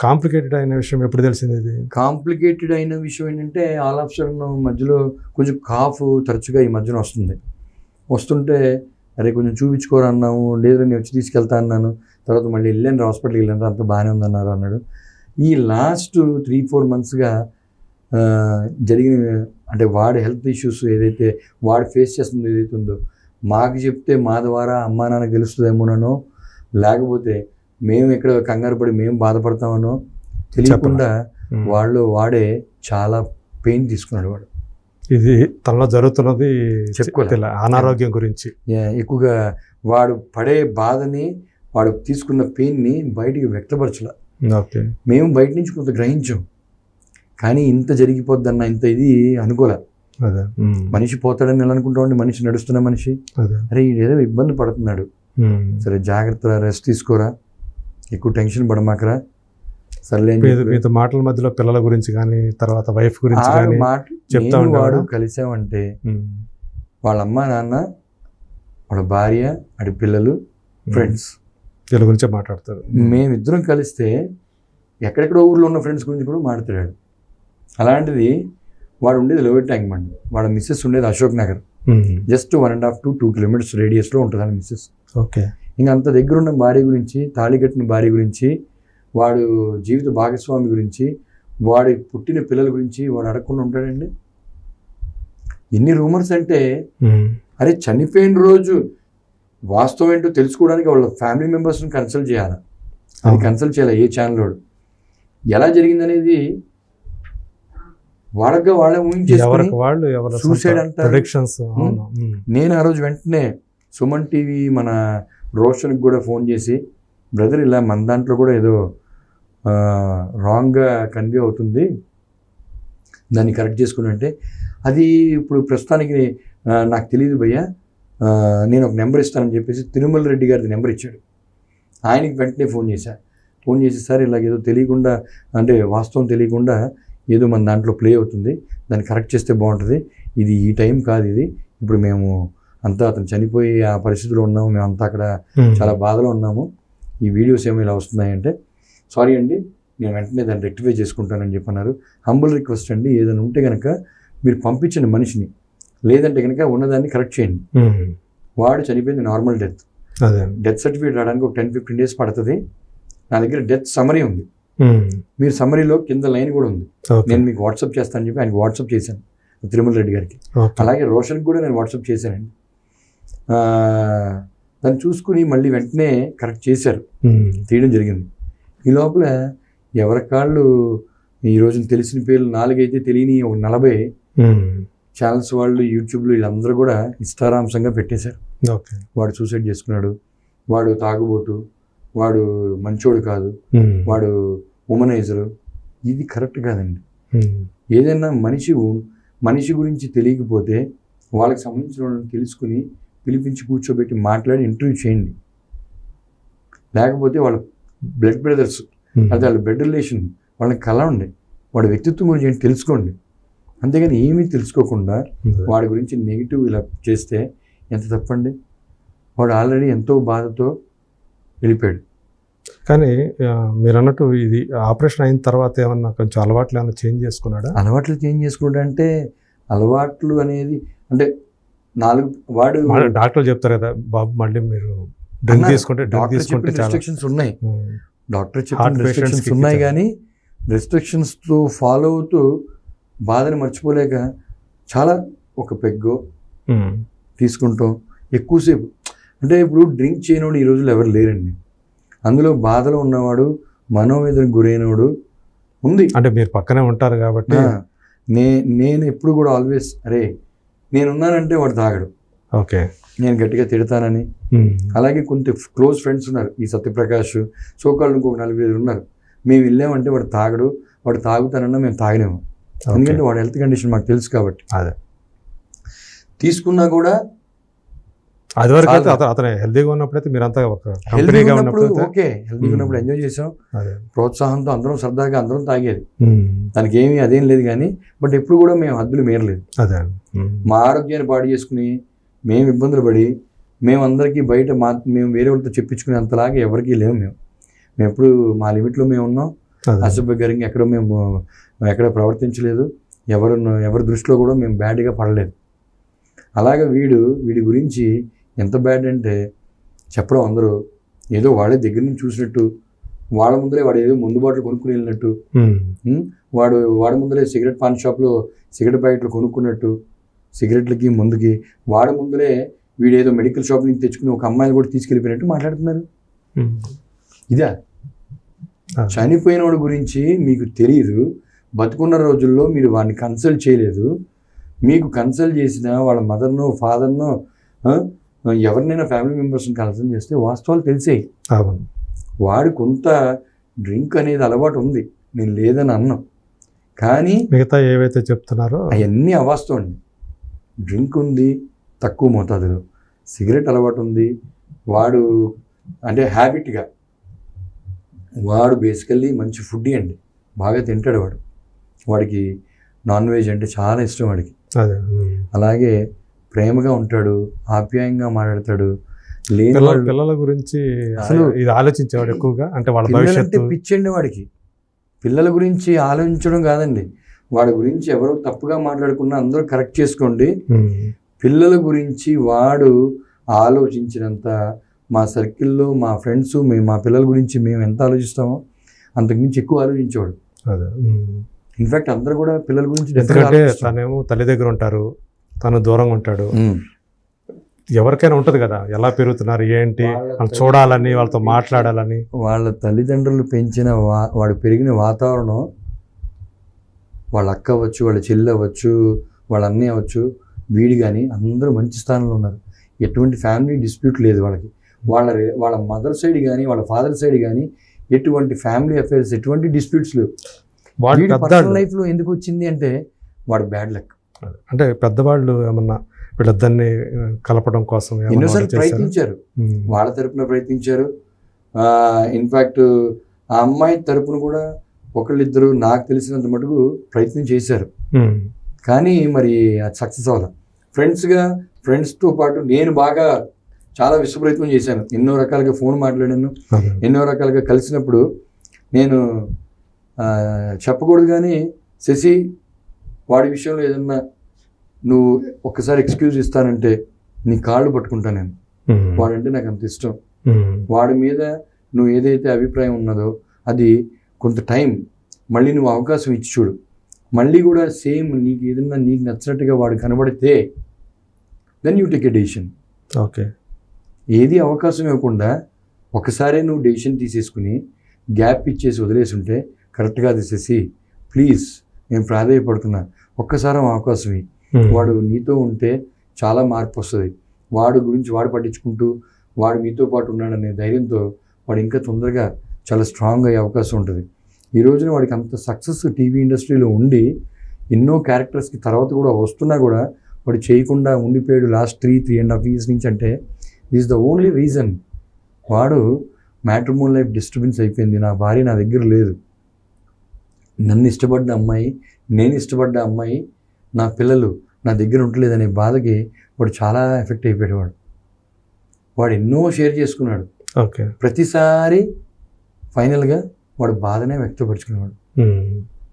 Complicated అయిన విషయం ఎప్పుడు తెలిసింది ఇది? కాంప్లికేటెడ్ అయిన విషయం ఏంటంటే ఆల్ ఆఫ్ సడన్ మధ్యలో కొంచెం కాఫ్ తరచుగా ఈ మధ్యన వస్తుంటే అరే కొంచెం చూపించుకోరా అన్నాము, లేదు నేను వచ్చి తీసుకెళ్తా అన్నాను. తర్వాత మళ్ళీ వెళ్ళాను, హాస్పిటల్కి వెళ్ళాను, అంత బాగానే ఉందన్నారు అన్నాడు. ఈ లాస్ట్ 3-4 మంత్స్గా జరిగిన అంటే వాడి హెల్త్ ఇష్యూస్ ఏదైతే వాడు ఫేస్ చేస్తుందో ఏదైతే ఉందో మాకు చెప్తే మా ద్వారా అమ్మా నాన్న గెలుస్తుందేమోనో, లేకపోతే మేము ఇక్కడ కంగారు పడి మేము బాధపడతామనో తెలియకుండా వాడే చాలా పెయిన్ తీసుకున్నాడు. వాడు ఇది తనలో జరుగుతున్నది చెప్పుకోలే, అనారోగ్యం గురించి ఎక్కువగా వాడు పడే బాధని, వాడు తీసుకున్న పెయిన్ని బయటికి వ్యక్తపరచలే. మేము బయట నుంచి కొంత గ్రహించాం, కానీ ఇంత జరిగిపోద్దన్న ఇంత ఇది అనుకోలే. మనిషి పోతాడని ఎలా అనుకుంటామండి? మనిషి నడుస్తున్న మనిషి, అరే ఏదో ఇబ్బంది పడుతున్నాడు, సరే జాగ్రత్త, రెస్ట్ తీసుకోరా, ఎక్కువ టెన్షన్ పడమాకరా, సర్లే. మీతో మాటల మధ్యలో పిల్లల గురించి కానీ తర్వాత వైఫ్ గురించి కానీ చెప్తా వాడు కలిసామంటే వాళ్ళ అమ్మ నాన్న, వాళ్ళ భార్య, వాడి పిల్లలు, ఫ్రెండ్స్ వీళ్ళ గురించే మాట్లాడతారు. మేమిద్దరం కలిస్తే ఎక్కడెక్కడో ఊర్లో ఉన్న ఫ్రెండ్స్ గురించి కూడా మాట్లాడాడు. అలాంటిది వాడు ఉండేది లోయర్ ట్యాంక్ బండ్, వాడు మిస్సెస్ ఉండేది Ashok Nagar, just 1.5 to 2 kilometers రేడియస్లో ఉంటుంది అని మిస్సెస్. ఓకే, ఇంకా అంత దగ్గర ఉన్న భార్య గురించి, తాళి కట్టిన భార్య గురించి, వాడు జీవిత భాగస్వామి గురించి, వాడి పుట్టిన పిల్లల గురించి వాడు అడగకుండా ఉంటాడండి? ఎన్ని రూమర్స్ అంటే, అరే చనిపోయిన రోజు వాస్తవం ఏంటో తెలుసుకోవడానికి వాళ్ళ ఫ్యామిలీ మెంబర్స్ని కన్సల్ట్ చేయాలి. అది కన్సల్ట్ చేయాలి ఏ ఛానల్ వాడు. ఎలా జరిగిందనేది వాళ్ళగా వాళ్ళే ఊహించేసుకొని సూసైడ్ అంటారు. నేను ఆ రోజు వెంటనే సుమన్ టీవీ మన రోషన్కి కూడా ఫోన్ చేసి, బ్రదర్ ఇలా మన దాంట్లో కూడా ఏదో రాంగ్గా కన్వే అవుతుంది, దాన్ని కరెక్ట్ చేసుకుని అంటే, అది ఇప్పుడు ప్రస్తుతానికి నాకు తెలియదు భయ్యా, నేను ఒక నెంబర్ ఇస్తానని చెప్పేసి తిరుమల రెడ్డి గారిది నెంబర్ ఇచ్చాడు. ఆయనకి వెంటనే ఫోన్ చేసి సార్ ఇలాగేదో తెలియకుండా, అంటే వాస్తవం తెలియకుండా ఏదో మన దాంట్లో ప్లే అవుతుంది, దాన్ని కరెక్ట్ చేస్తే బాగుంటుంది, ఇది ఈ టైం కాదు, ఇది ఇప్పుడు మేము అంతా అతను చనిపోయి ఆ పరిస్థితిలో ఉన్నాము, మేము అంతా అక్కడ చాలా బాధలో ఉన్నాము, ఈ వీడియోస్ ఏమో ఇలా వస్తున్నాయంటే, సారీ అండి నేను వెంటనే దాన్ని రెక్టిఫై చేసుకుంటానని చెప్పన్నారు. హంబుల్ రిక్వెస్ట్ అండి, ఏదైనా ఉంటే కనుక మీరు పంపించండి మనిషిని, లేదంటే కనుక ఉన్నదాన్ని కరెక్ట్ చేయండి. వాడు చనిపోయింది నార్మల్ డెత్ సర్టిఫికేట్ రావడానికి ఒక 10-15 days పడుతుంది. నా దగ్గర డెత్ సమరీ ఉంది, మీరు సమరీలో కింద లైన్ కూడా ఉంది, నేను మీకు వాట్సాప్ చేస్తానని చెప్పి ఆయనకి వాట్సాప్ చేశాను, తిరుమల రెడ్డి గారికి. అలాగే రోషన్కి కూడా నేను వాట్సాప్ చేశానండి. దాన్ని చూసుకుని మళ్ళీ వెంటనే కరెక్ట్ చేశారు, తీయడం జరిగింది. ఈ లోపల ఎవరి కాళ్ళు ఈ రోజున తెలిసిన పేర్లు 4 అయితే తెలియని ఒక 40 ఛానల్స్ వాళ్ళు, యూట్యూబ్లో వీళ్ళందరూ కూడా ఇష్టారాంశంగా పెట్టేశారు. వాడు సూసైడ్ చేసుకున్నాడు, వాడు తాగుబోతు, వాడు మంచోడు కాదు, వాడు ఉమనైజరు. ఇది కరెక్ట్ కాదండి. ఏదైనా మనిషి గురించి తెలియకపోతే వాళ్ళకి సంబంధించిన వాళ్ళని తెలుసుకుని పిలిపించి కూర్చోబెట్టి మాట్లాడి ఇంటర్వ్యూ చేయండి. లేకపోతే వాళ్ళ బ్లడ్ బ్రదర్స్, అది వాళ్ళ బ్లడ్ రిలేషన్, వాళ్ళని కలవండి, వాడి వ్యక్తిత్వం గురించి ఏంటి తెలుసుకోండి. అంతేగాని ఏమీ తెలుసుకోకుండా వాడి గురించి నెగిటివ్ ఇలా చేస్తే ఎంత తప్పండి. వాడు ఆల్రెడీ ఎంతో బాధతో వెళ్ళిపోయాడు. కానీ మీరు అన్నట్టు ఇది ఆపరేషన్ అయిన తర్వాత ఏమన్నా కొంచెం అలవాట్లు ఏమన్నా చేంజ్ చేసుకున్నాడా? అలవాట్లు చేంజ్ చేసుకున్నాడు అంటే, అలవాట్లు అనేది అంటే వాడు డాక్టర్లు చెప్తారు కదా బాబు, మళ్ళీ మీరు డ్రింక్ తీసుకుంటే రెస్ట్రిక్షన్స్ ఉన్నాయి, డాక్టర్ చెప్పిన రెస్ట్రిక్షన్స్ ఉన్నాయి, కానీ రెస్ట్రిక్షన్స్తో ఫాలో అవుతూ బాధని మర్చిపోలేక చాలా ఒక పెగ్గో తీసుకుంటాం ఎక్కువసేపు. అంటే ఇప్పుడు డ్రింక్ చేయనోడు ఈ రోజుల్లో ఎవరు లేరండి. అందులో బాధలో ఉన్నవాడు, మనోవేదనకు గురైనవాడు ఉంది. అంటే మీరు పక్కనే ఉంటారు కాబట్టి నేను ఎప్పుడు కూడా ఆల్వేస్, అరే నేనున్నానంటే వాడు తాగడు, ఓకే నేను గట్టిగా తిడతానని. అలాగే కొంత క్లోజ్ ఫ్రెండ్స్ ఉన్నారు, ఈ సత్యప్రకాష్, సోకాళ్ళు ఇంకొక 4-5 ఉన్నారు. మేము వెళ్ళామంటే వాడు తాగడు, వాడు తాగుతానన్నా మేము తాగలేము, ఎందుకంటే వాడి హెల్త్ కండిషన్ మాకు తెలుసు కాబట్టి. అదే తీసుకున్నా కూడా అది వరకు అయితే అతను హెల్తీగా ఉన్నప్పుడైతే మీరంతా హెల్తీగా ఉన్నప్పుడు ఓకే, హెల్తీగా ఉన్నప్పుడు ఎంజాయ్ చేసాం, ప్రోత్సాహంతో అందరం సరదాగా అందరం తాగేది, దానికి ఏమీ అదేం లేదు. కానీ బట్ ఎప్పుడు కూడా మేము హద్దులు మేరలేదు. మా ఆరోగ్యాన్ని పాడు చేసుకుని మేము ఇబ్బందులు పడి మేమందరికీ బయట మేము వేరే వాళ్ళతో చెప్పించుకునే అంతలాగా ఎవరికీ లేవు. మేము ఎప్పుడు మా లిమిట్లో మేము ఉన్నాం. అదే. అసభ్యకరంగా ఎక్కడ ప్రవర్తించలేదు, ఎవరి దృష్టిలో కూడా మేము బ్యాడ్గా పడలేదు. అలాగే వీడి గురించి ఎంత బ్యాడ్ అంటే చెప్పడం అందరూ ఏదో వాళ్ళే దగ్గర నుంచి చూసినట్టు, వాళ్ళ ముందరే వాడు ఏదో మందు బాటలు కొనుక్కుని వెళ్ళినట్టు, వాడి ముందరే సిగరెట్ పాన్ షాప్లో సిగరెట్ ప్యాకెట్లు కొనుక్కున్నట్టు, సిగరెట్లకి ముందుకి వాడి ముందరే వీడేదో మెడికల్ షాప్ నుంచి తెచ్చుకుని ఒక అమ్మాయిని కూడా తీసుకెళ్ళిపోయినట్టు మాట్లాడుతున్నారు. ఇదా చనిపోయిన వాడి గురించి మీకు తెలియదు, బతుకున్న రోజుల్లో మీరు వాడిని కన్సల్ట్ చేయలేదు. మీకు కన్సల్ట్ చేసిన వాళ్ళ మదర్నో ఫాదర్నో ఎవరినైనా ఫ్యామిలీ మెంబర్స్ని కన్సల్ట్ చేస్తే వాస్తవాలు తెలిసాయి. వాడు కొంత డ్రింక్ అనేది అలవాటు ఉంది, నేను లేదని అన్నాం, కానీ మిగతా ఏవైతే చెప్తున్నారో అవన్నీ అవాస్తవం అండి. డ్రింక్ ఉంది తక్కువ మోతాదులో, సిగరెట్ అలవాటు ఉంది, వాడు అంటే హ్యాబిట్గా వాడు బేసికల్లీ మంచి ఫుడ్డీ అండి, బాగా తింటాడు వాడికి నాన్ వెజ్ అంటే చాలా ఇష్టం వాడికి. అదే. అలాగే ప్రేమగా ఉంటాడు, ఆప్యాయంగా మాట్లాడతాడు. పిల్లల గురించి అసలు ఇది ఆలోచించేవాడు ఎక్కువగా, అంటే వాళ్ళ భవిష్యత్తు పిచ్చండి వాడికి. పిల్లల గురించి ఆలోచించడం కాదండి, వాడి గురించి ఎవరో తప్పుగా మాట్లాడుకున్నా అందరూ కరెక్ట్ చేసుకోండి. పిల్లల గురించి వాడు ఆలోచించినంత మా సర్కిల్లో మా ఫ్రెండ్స్ మా పిల్లల గురించి మేము ఎంత ఆలోచిస్తామో అంతకుమించి ఎక్కువ ఆలోచించేవాడు. ఇన్ఫాక్ట్ అందరూ కూడా పిల్లల గురించి, ఎందుకంటే తనేమో తల్లి దగ్గర ఉంటారు, తను దూరంగా ఉంటాడు. ఎవరికైనా ఉంటుంది కదా, ఎలా పెరుగుతున్నారు ఏంటి వాళ్ళు చూడాలని, వాళ్ళతో మాట్లాడాలని. వాళ్ళ తల్లిదండ్రులు పెంచిన వాడు పెరిగిన వాతావరణం, వాళ్ళ అక్క అవ్వచ్చు, వాళ్ళ చెల్లి అవ్వచ్చు, వాళ్ళ అన్నయ్య అవ్వచ్చు, వీడి కానీ అందరూ మంచి స్థానంలో ఉన్నారు. ఎటువంటి ఫ్యామిలీ డిస్ప్యూట్ లేదు వాళ్ళకి. వాళ్ళ మదర్ సైడ్ కానీ వాళ్ళ ఫాదర్ సైడ్ కానీ ఎటువంటి ఫ్యామిలీ అఫైర్స్, ఎటువంటి డిస్ప్యూట్స్ లేవు. వాడి పర్సనల్ లైఫ్లో ఎందుకు వచ్చింది అంటే వాడు బ్యాడ్ లక్. అంటే పెద్దవాళ్ళు ఏమన్నా వీళ్ళిద్దరిని కలపడం కోసం ఎన్నోసార్లు ప్రయత్నించారు, వాళ్ళ తరపున ప్రయత్నించారు. ఇన్ఫ్యాక్ట్ ఆ అమ్మాయి తరపున కూడా ఒకళ్ళిద్దరు నాకు తెలిసినంత మటుకు ప్రయత్నం చేశారు, కానీ మరి అది సక్సెస్ అవ్వాలి. ఫ్రెండ్స్తో పాటు నేను బాగా చాలా విశ్వప్రయత్నం చేశాను, ఎన్నో రకాలుగా ఫోన్ మాట్లాడాను, ఎన్నో రకాలుగా కలిసినప్పుడు నేను చెప్పకూడదు కానీ శశి వాడి విషయంలో ఏదన్నా నువ్వు ఒక్కసారి ఎక్స్క్యూజ్ ఇస్తానంటే నీ కాళ్ళు పట్టుకుంటా నేను, వాడంటే నాకు అంత ఇష్టం, వాడి మీద నువ్వు ఏదైతే అభిప్రాయం ఉన్నదో అది కొంత టైం మళ్ళీ నువ్వు అవకాశం ఇచ్చి చూడు, మళ్ళీ కూడా సేమ్ నీకు ఏదన్నా నీకు నచ్చినట్టుగా వాడు కనబడితే then you take a decision. Okay, ఏది అవకాశం ఇవ్వకుండా ఒకసారి నువ్వు డెసిషన్ తీసేసుకుని గ్యాప్ ఇచ్చేసి వదిలేసి ఉంటే కరెక్ట్గా అది చేసి ప్లీజ్ నేను ప్రాధాన్యపడుతున్నా, ఒక్కసారి అవకాశం ఇవ్వు. వాడు నీతో ఉంటే చాలా మార్పు వస్తుంది. వాడు గురించి వాడు పట్టించుకుంటూ వాడు మీతో పాటు ఉన్నాడనే ధైర్యంతో వాడు ఇంకా తొందరగా చాలా స్ట్రాంగ్ అయ్యే అవకాశం ఉంటుంది. ఈ రోజున వాడికి అంత సక్సెస్ టీవీ ఇండస్ట్రీలో ఉండి ఎన్నో క్యారెక్టర్స్కి తర్వాత కూడా వస్తున్నా కూడా వాడు చేయకుండా ఉండిపోయాడు లాస్ట్ 3.5 years నుంచి. అంటే దిస్ ద ఓన్లీ రీజన్. వాడు మ్యాట్రిమోనియల్ లైఫ్ డిస్టర్బెన్స్ అయిపోయింది, నా భార్య నా దగ్గర లేదు, నన్ను ఇష్టపడ్డ అమ్మాయి, నేను ఇష్టపడ్డ అమ్మాయి, నా పిల్లలు నా దగ్గర ఉండలేదనే బాధకి వాడు చాలా ఎఫెక్ట్ అయిపోయాడు. వాడు ఎన్నో షేర్ చేసుకున్నాడు. ఓకే, ప్రతిసారి ఫైనల్గా వాడు బాధనే వ్యక్తపరుచుకునేవాడు.